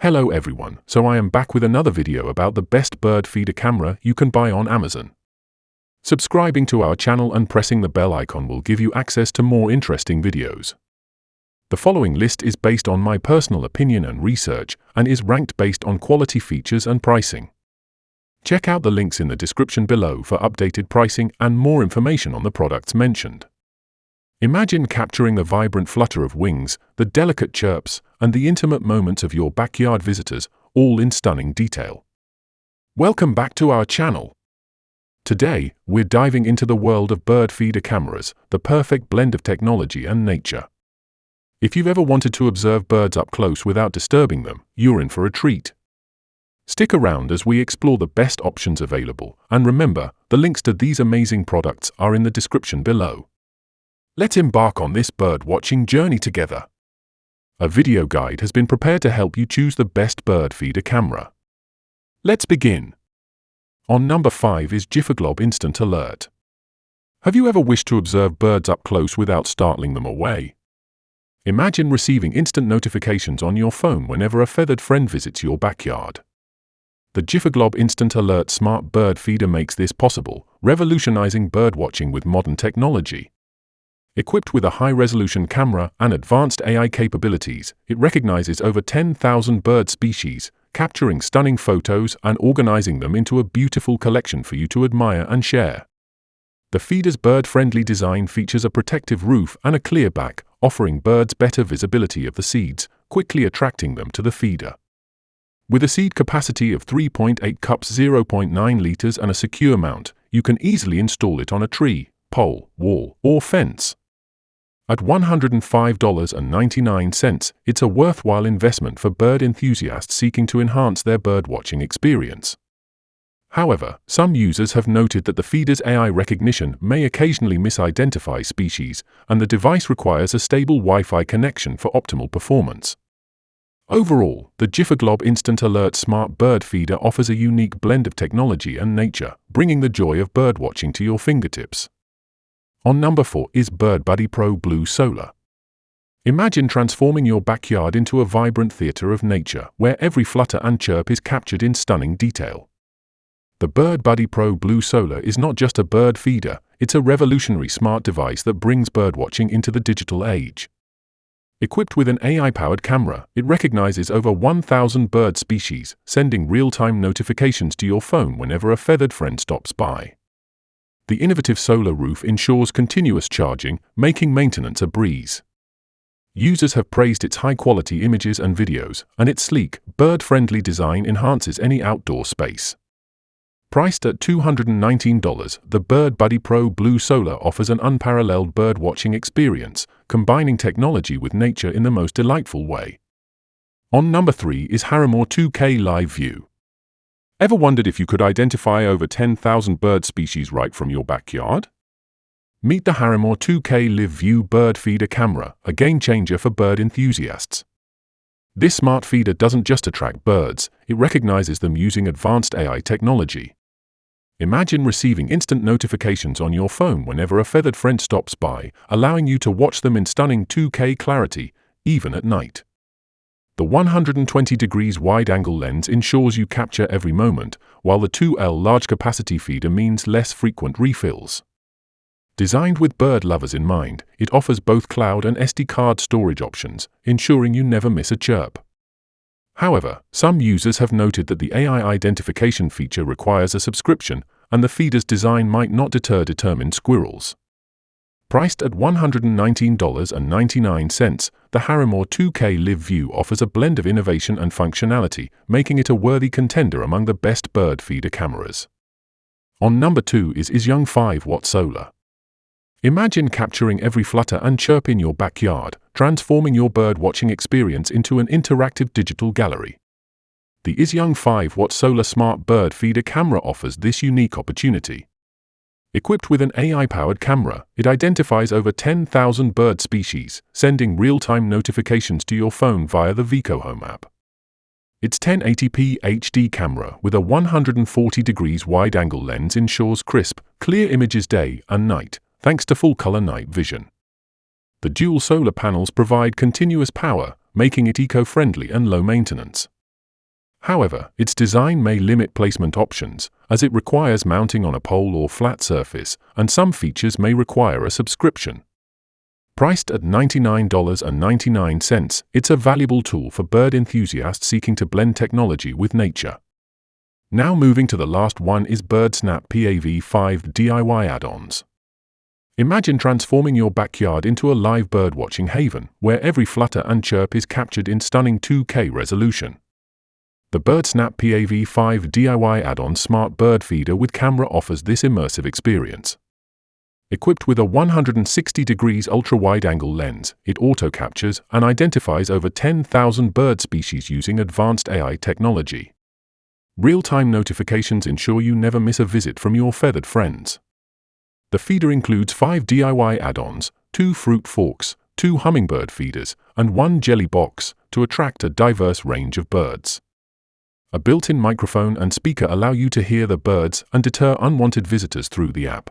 Hello everyone, so I am back with another video about the best bird feeder camera you can buy on Amazon. Subscribing to our channel and pressing the bell icon will give you access to more interesting videos. The following list is based on my personal opinion and research and is ranked based on quality, features and pricing. Check out the links in the description below for updated pricing and more information on the products mentioned. Imagine capturing the vibrant flutter of wings, the delicate chirps, and the intimate moments of your backyard visitors, all in stunning detail. Welcome back to our channel. Today, we're diving into the world of bird feeder cameras, the perfect blend of technology and nature. If you've ever wanted to observe birds up close without disturbing them, you're in for a treat. Stick around as we explore the best options available, and remember, the links to these amazing products are in the description below. Let's embark on this bird-watching journey together. A video guide has been prepared to help you choose the best bird feeder camera. Let's begin. On number 5 is JIFUGLOB Instant Alert. Have you ever wished to observe birds up close without startling them away? Imagine receiving instant notifications on your phone whenever a feathered friend visits your backyard. The JIFUGLOB Instant Alert Smart Bird Feeder makes this possible, revolutionizing birdwatching with modern technology. Equipped with a high-resolution camera and advanced AI capabilities, it recognizes over 10,000 bird species, capturing stunning photos and organizing them into a beautiful collection for you to admire and share. The feeder's bird-friendly design features a protective roof and a clear back, offering birds better visibility of the seeds, quickly attracting them to the feeder. With a seed capacity of 3.8 cups, 0.9 liters and a secure mount, you can easily install it on a tree, pole, wall, or fence. At $105.99, it's a worthwhile investment for bird enthusiasts seeking to enhance their birdwatching experience. However, some users have noted that the feeder's AI recognition may occasionally misidentify species, and the device requires a stable Wi-Fi connection for optimal performance. Overall, the JIFUGLOB Instant Alert Smart Bird Feeder offers a unique blend of technology and nature, bringing the joy of birdwatching to your fingertips. On number 4 is BirdBuddy Pro Blue Solar. Imagine transforming your backyard into a vibrant theater of nature, where every flutter and chirp is captured in stunning detail. The BirdBuddy Pro Blue Solar is not just a bird feeder, it's a revolutionary smart device that brings birdwatching into the digital age. Equipped with an AI-powered camera, it recognizes over 1,000 bird species, sending real-time notifications to your phone whenever a feathered friend stops by. The innovative solar roof ensures continuous charging, making maintenance a breeze. Users have praised its high-quality images and videos, and its sleek, bird-friendly design enhances any outdoor space. Priced at $219, the BirdBuddy Pro Blue Solar offers an unparalleled bird-watching experience, combining technology with nature in the most delightful way. On number 3 is HARYMOR 2K Live View. Ever wondered if you could identify over 10,000 bird species right from your backyard? Meet the HARYMOR 2K Live View Bird Feeder Camera, a game-changer for bird enthusiasts. This smart feeder doesn't just attract birds, it recognizes them using advanced AI technology. Imagine receiving instant notifications on your phone whenever a feathered friend stops by, allowing you to watch them in stunning 2K clarity, even at night. The 120 degrees wide-angle lens ensures you capture every moment, while the 2L large-capacity feeder means less frequent refills. Designed with bird lovers in mind, it offers both cloud and SD card storage options, ensuring you never miss a chirp. However, some users have noted that the AI identification feature requires a subscription, and the feeder's design might not deter determined squirrels. Priced at $119.99, the HARYMOR 2K Live View offers a blend of innovation and functionality, making it a worthy contender among the best bird feeder cameras. On number 2 is IsYoung 5-watt Solar. Imagine capturing every flutter and chirp in your backyard, transforming your bird-watching experience into an interactive digital gallery. The IsYoung 5-watt Solar Smart Bird Feeder camera offers this unique opportunity. Equipped with an AI-powered camera, it identifies over 10,000 bird species, sending real-time notifications to your phone via the Vico Home app. Its 1080p HD camera with a 140 degrees wide-angle lens ensures crisp, clear images day and night, thanks to full-color night vision. The dual solar panels provide continuous power, making it eco-friendly and low maintenance. However, its design may limit placement options, as it requires mounting on a pole or flat surface, and some features may require a subscription. Priced at $99.99, it's a valuable tool for bird enthusiasts seeking to blend technology with nature. Now moving to the last one is Birdsnap PAV 5 DIY add-ons. Imagine transforming your backyard into a live birdwatching haven, where every flutter and chirp is captured in stunning 2K resolution. The Birdsnap PAV 5 DIY add-on smart bird feeder with camera offers this immersive experience. Equipped with a 160 degrees ultra-wide-angle lens, it auto-captures and identifies over 10,000 bird species using advanced AI technology. Real-time notifications ensure you never miss a visit from your feathered friends. The feeder includes 5 DIY add-ons, 2 fruit forks, 2 hummingbird feeders, and 1 jelly box to attract a diverse range of birds. A built-in microphone and speaker allow you to hear the birds and deter unwanted visitors through the app.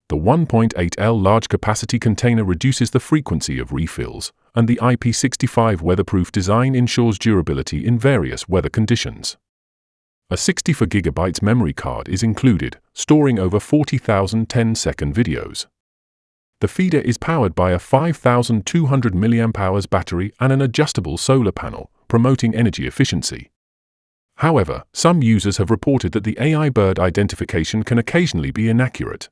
The 1.8L large capacity container reduces the frequency of refills, and the IP65 weatherproof design ensures durability in various weather conditions. A 64GB memory card is included, storing over 40,000 10-second videos. The feeder is powered by a 5,200 mAh battery and an adjustable solar panel, promoting energy efficiency. However, some users have reported that the AI bird identification can occasionally be inaccurate.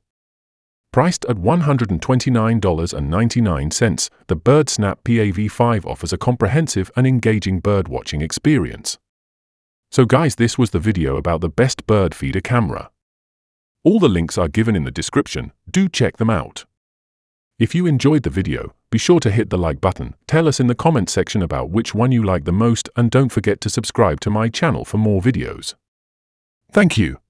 Priced at $129.99, the Birdsnap PAV 5 offers a comprehensive and engaging birdwatching experience. So guys, this was the video about the best bird feeder camera. All the links are given in the description, do check them out. If you enjoyed the video, be sure to hit the like button, tell us in the comment section about which one you like the most, and don't forget to subscribe to my channel for more videos. Thank you.